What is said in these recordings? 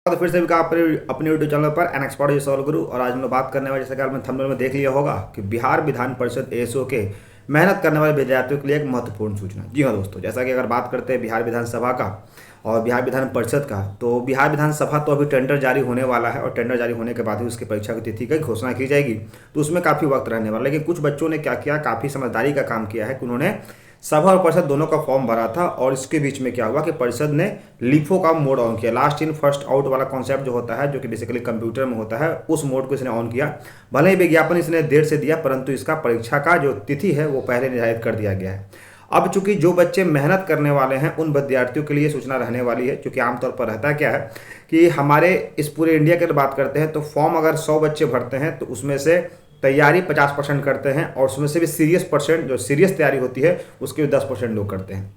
तो फिर से भी कहा अपने यूट्यूब चैनल पर एन एक्सपर्ट सॉल्व गुरु। और आज हम लोग बात करने वाले, जैसे कि आपने थंबनेल में देख लिया होगा, कि बिहार विधान परिषद एएसओ के मेहनत करने वाले विद्यार्थियों के लिए एक महत्वपूर्ण सूचना। जी हाँ दोस्तों, जैसा कि अगर बात करते हैं बिहार विधानसभा का और बिहार विधान परिषद का, तो बिहार विधानसभा तो अभी टेंडर जारी होने वाला है और टेंडर जारी होने के बाद ही उसकी परीक्षा की तिथि की घोषणा की जाएगी, तो उसमें काफ़ी वक्त रहने वाला। लेकिन कुछ बच्चों ने क्या किया, काफ़ी समझदारी का काम किया है कि उन्होंने सभा और परिषद दोनों का फॉर्म भरा था। और इसके बीच में क्या हुआ कि परिषद ने लिफो का मोड ऑन किया, लास्ट इन फर्स्ट आउट वाला कॉन्सेप्ट जो होता है, जो कि बेसिकली कंप्यूटर में होता है, उस मोड को इसने ऑन किया। भले ही विज्ञापन इसने देर से दिया, परंतु इसका परीक्षा का जो तिथि है वो पहले निर्धारित कर दिया गया है। अब चूंकि जो बच्चे मेहनत करने वाले हैं उन विद्यार्थियों के लिए सूचना रहने वाली है, क्योंकि आमतौर पर रहता क्या है कि हमारे इस पूरे इंडिया की बात करते हैं तो फॉर्म अगर 100 बच्चे भरते हैं तो उसमें से तैयारी 50% करते हैं, और उसमें से भी सीरियस परसेंट, जो सीरियस तैयारी होती है उसके भी 10% लोग करते हैं।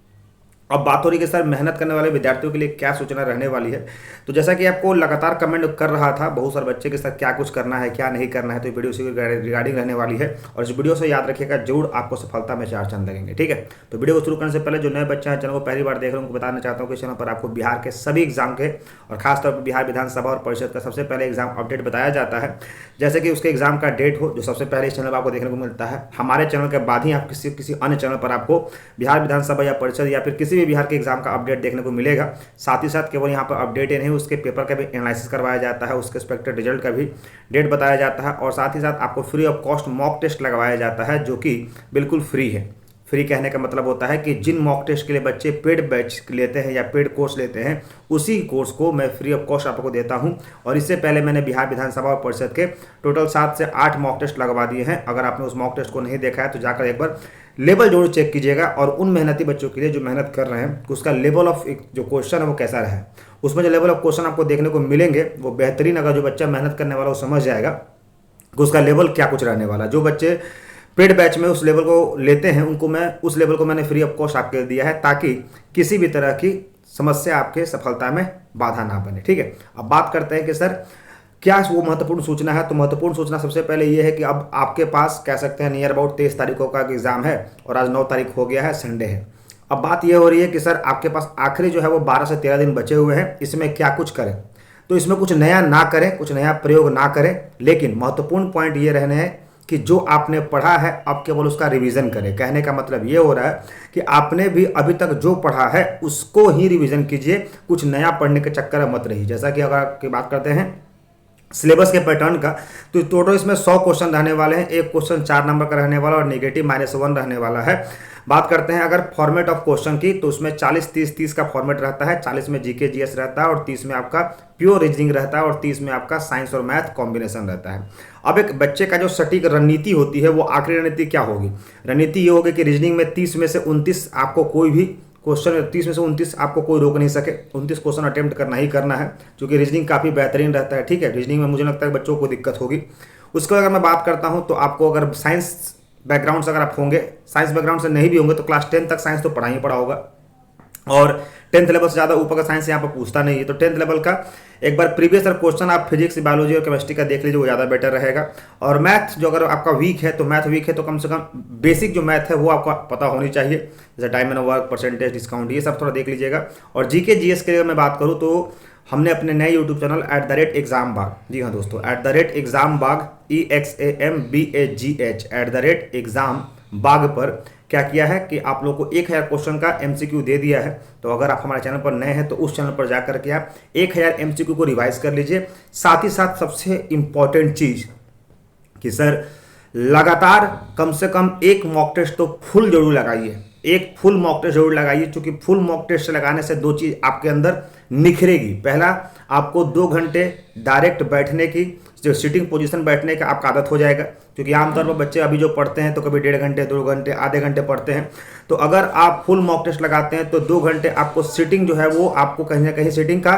अब बात हो रही है कि सर मेहनत करने वाले विद्यार्थियों के लिए क्या सूचना रहने वाली है। तो जैसा कि आपको लगातार कमेंट कर रहा था बहुत सारे बच्चे के साथ, क्या कुछ करना है क्या नहीं करना है, तो वीडियो से रिगार्डिंग रहने वाली है। और इस वीडियो से याद रखिएगा, जरूर आपको सफलता में 4 चांद लगेंगे। ठीक है, तो वीडियो को शुरू करने से पहले जो नए बच्चे हैं चैनल को पहली बार देख रहे हैं, उनको बताना चाहता हूँ कि चैनल पर आपको बिहार के सभी एग्जाम के और खासतौर पर बिहार विधानसभा और परिषद का सबसे पहले एग्जाम अपडेट बताया जाता है। जैसे कि उसके एग्जाम का डेट हो, जो सबसे पहले इस चैनल पर आपको देखने को मिलता है। हमारे चैनल के बाद ही आप किसी अन्य चैनल पर आपको बिहार विधानसभा या परिषद या फिर किसी भी बिहार के एग्जाम का अपडेट देखने को मिलेगा। साथ ही साथ केवल यहाँ पर अपडेट ही नहीं, उसके पेपर का भी एनालिसिस करवाया जाता है, उसके एक्सपेक्टेड रिजल्ट का भी डेट बताया जाता है, और साथ ही साथ आपको free of cost mock test लगवाया जाता है, जो कि बिल्कुल फ्री है। फ्री कहने का मतलब होता है कि जिन मॉक टेस्ट के लिए बच्चे पेड बैच लेते हैं या पेड कोर्स लेते हैं, उसी कोर्स को मैं फ्री ऑफ कॉस्ट आपको देता हूं। और इससे पहले मैंने बिहार विधानसभा और परिषद के टोटल 7 से 8 मॉक टेस्ट लगवा दिए हैं। अगर आपने उस मॉक टेस्ट को नहीं देखा है तो जाकर एक बार लेवल जरूर चेक कीजिएगा। और उन मेहनती बच्चों के लिए जो मेहनत कर रहे हैं, उसका लेवल ऑफ जो क्वेश्चन है वो कैसा रहा है, उसमें जो लेवल ऑफ क्वेश्चन आपको देखने को मिलेंगे वो बेहतरीन। अगर जो बच्चा मेहनत करने वाला वो समझ जाएगा कि उसका लेवल क्या कुछ रहने वाला। जो बच्चे पेड बैच में उस लेवल को लेते हैं, उनको उस लेवल को मैंने फ्री ऑफ कॉस्ट आपके दिया है, ताकि किसी भी तरह की समस्या आपके सफलता में बाधा ना बने। ठीक है, अब बात करते हैं कि सर क्या वो महत्वपूर्ण सूचना है। तो महत्वपूर्ण सूचना सबसे पहले ये है कि अब आपके पास कह सकते हैं नियर अबाउट 23 तारीखों का एग्जाम है, और आज 9 तारीख हो गया है, संडे है। अब बात ये हो रही है कि सर आपके पास आखिरी जो है वो 12 से 13 दिन बचे हुए हैं, इसमें क्या कुछ करें। तो इसमें कुछ नया ना करें, कुछ नया प्रयोग ना करें, लेकिन महत्वपूर्ण पॉइंट ये रहने हैं कि जो आपने पढ़ा है आप केवल उसका रिवीजन करें। कहने का मतलब ये हो रहा है कि आपने भी अभी तक जो पढ़ा है उसको ही रिवीजन कीजिए, कुछ नया पढ़ने के चक्कर में मत रहिए। जैसा कि अगर आपकी बात करते हैं सिलेबस के पैटर्न का, तो टोटल इसमें 100 क्वेश्चन रहने वाले हैं। एक क्वेश्चन 4 नंबर का रहने वाला और नेगेटिव -1 रहने वाला है। बात करते हैं अगर फॉर्मेट ऑफ क्वेश्चन की, तो उसमें 40-30-30 का फॉर्मेट रहता है। 40 में जीके जीएस रहता है, और 30 में आपका प्योर रीजनिंग रहता है, और 30 में आपका साइंस और मैथ कॉम्बिनेशन रहता है। अब एक बच्चे का जो सटीक रणनीति होती है, वो आखिरी रणनीति क्या होगी। रणनीति ये होगी कि रीजनिंग में 30 में से 29 आपको कोई भी क्वेश्चन, 30 में से 29 आपको कोई रोक नहीं सके, 29 क्वेश्चन अटेम्प्ट करना ही करना है, क्योंकि रीजनिंग काफ़ी बेहतरीन रहता है। ठीक है, रीजनिंग में मुझे लगता है बच्चों को दिक्कत होगी। उसके अगर मैं बात करता हूं, तो आपको अगर साइंस बैकग्राउंड से अगर आप होंगे, साइंस बैकग्राउंड से नहीं भी होंगे, तो क्लास 10 तक साइंस तो पढ़ा ही पड़ा होगा, और 10th लेवल से ज़्यादा ऊपर का साइंस यहाँ पर पूछता नहीं है। तो 10th लेवल का एक बार प्रीवियस ईयर क्वेश्चन आप फिजिक्स, बायोलॉजी और केमिस्ट्री का देख लीजिए, वो ज़्यादा बेटर रहेगा। और मैथ जो अगर आपका वीक है, तो मैथ वीक है तो कम से कम बेसिक जो मैथ है वो आपको पता होनी चाहिए, जैसे time and work, percentage, discount, ये सब थोड़ा देख लीजिएगा। और जीके जीएस के लिए मैं बात करूँ तो हमने अपने नए यूट्यूब चैनल @exambag, जी हाँ दोस्तों, @exambag EXAMBAGH @exambag पर क्या किया है कि आप लोगों को 1000 क्वेश्चन का एमसीक्यू दे दिया है। तो अगर आप हमारे चैनल पर नए हैं तो उस चैनल पर जाकर के आप 1000 एमसीक्यू को रिवाइज कर लीजिए। साथ ही साथ सबसे इंपॉर्टेंट चीज़ कि सर लगातार कम से कम एक मॉक टेस्ट तो फुल जरूर लगाइए, एक फुल मॉक टेस्ट जरूर लगाइए, क्योंकि फुल मॉक टेस्ट लगाने से 2 चीज़ आपके अंदर निखरेगी। पहला, आपको 2 घंटे डायरेक्ट बैठने की, जो सिटिंग पोजीशन बैठने का आपका आदत हो जाएगा, क्योंकि आमतौर पर बच्चे अभी जो पढ़ते हैं तो कभी 1.5 घंटे, 2 घंटे, आधे घंटे पढ़ते हैं। तो अगर आप फुल मॉक टेस्ट लगाते हैं तो 2 घंटे आपको सिटिंग जो है वो आपको कहीं ना कहीं सिटिंग का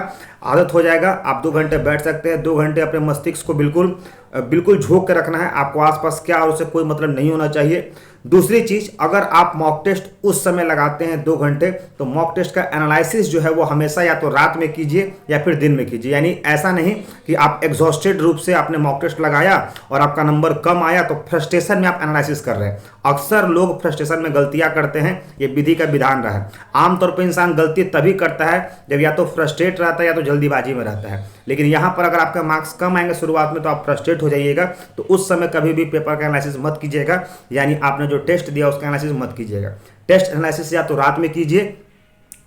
आदत हो जाएगा। आप 2 घंटे बैठ सकते हैं, 2 घंटे अपने मस्तिष्क को बिल्कुल झोंक कर रखना है। आपको आसपास क्या और उससे कोई मतलब नहीं होना चाहिए। दूसरी चीज़, अगर आप मॉक टेस्ट उस समय लगाते हैं 2 घंटे, तो मॉक टेस्ट का एनालिसिस जो है वो हमेशा या तो रात में कीजिए या फिर दिन में कीजिए। यानी ऐसा नहीं कि आप एग्जॉस्टेड रूप से आपने मॉक टेस्ट लगाया और आपका नंबर कम आया तो फ्रस्ट्रेशन में आप एनालिसिस कर रहे हैं। अक्सर लोग फ्रस्ट्रेशन में गलतियां करते हैं, ये विधि का विधान रहा है। आमतौर पर इंसान गलती तभी करता है जब या तो फ्रस्ट्रेट रहता है या तो जल्दीबाजी में रहता है। लेकिन यहाँ पर अगर आपका मार्क्स कम आएंगे शुरुआत में तो आप फ्रस्ट्रेट हो जाइएगा, तो उस समय कभी भी पेपर का एनालिसिस मत कीजिएगा, यानी आपने जो टेस्ट दिया उसका एनालिसिस मत कीजिएगा। टेस्ट एनालिसिस या तो रात में कीजिए,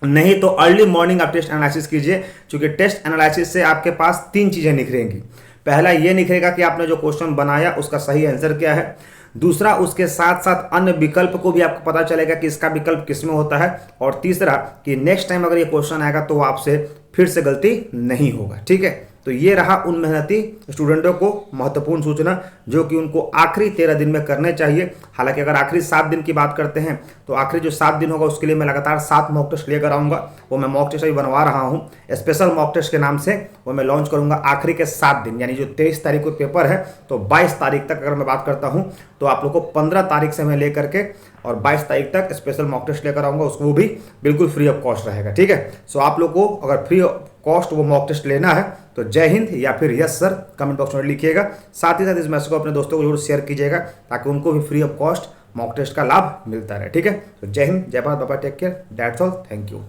नहीं तो अर्ली मॉर्निंग आप टेस्ट एनालिसिस कीजिए, क्योंकि टेस्ट एनालिसिस से आपके पास 3 चीज़ें निखरेंगी। पहला ये निखरेगा कि आपने जो क्वेश्चन बनाया उसका सही आंसर क्या है। दूसरा, उसके साथ साथ अन्य विकल्प को भी आपको पता चलेगा कि इसका विकल्प किस में होता है। और तीसरा कि नेक्स्ट टाइम अगर ये क्वेश्चन आएगा तो आपसे फिर से गलती नहीं होगा। ठीक है, तो ये रहा उन मेहनती स्टूडेंटों को महत्वपूर्ण सूचना जो कि उनको आखिरी 13 दिन में करने चाहिए। हालांकि अगर आखिरी 7 दिन की बात करते हैं तो आखिरी जो 7 दिन होगा उसके लिए मैं लगातार 7 मॉक टेस्ट लेकर आऊँगा। वो मैं मॉक टेस्ट अभी बनवा रहा हूँ, स्पेशल मॉक टेस्ट के नाम से वो मैं लॉन्च करूँगा आखिरी के 7 दिन, यानी जो 23 तारीख को पेपर है तो 22 तारीख तक अगर मैं बात करता हूँ तो आप लोग को 15 तारीख से मैं लेकर के और 22 तारीख तक स्पेशल मॉक टेस्ट लेकर आऊँगा, उसको वो भी बिल्कुल फ्री ऑफ कॉस्ट रहेगा। ठीक है, सो आप लोग को अगर फ्री ऑफ कॉस्ट वो मॉक टेस्ट लेना है तो जय हिंद या फिर यस सर कमेंट बॉक्स में लिखिएगा। साथ ही साथ इस मैसेज को अपने दोस्तों को जरूर शेयर कीजिएगा ताकि उनको भी free of cost mock test का लाभ मिलता रहे। ठीक है, तो जय हिंद, जय भारत, बाबा, take care, that's all, thank you.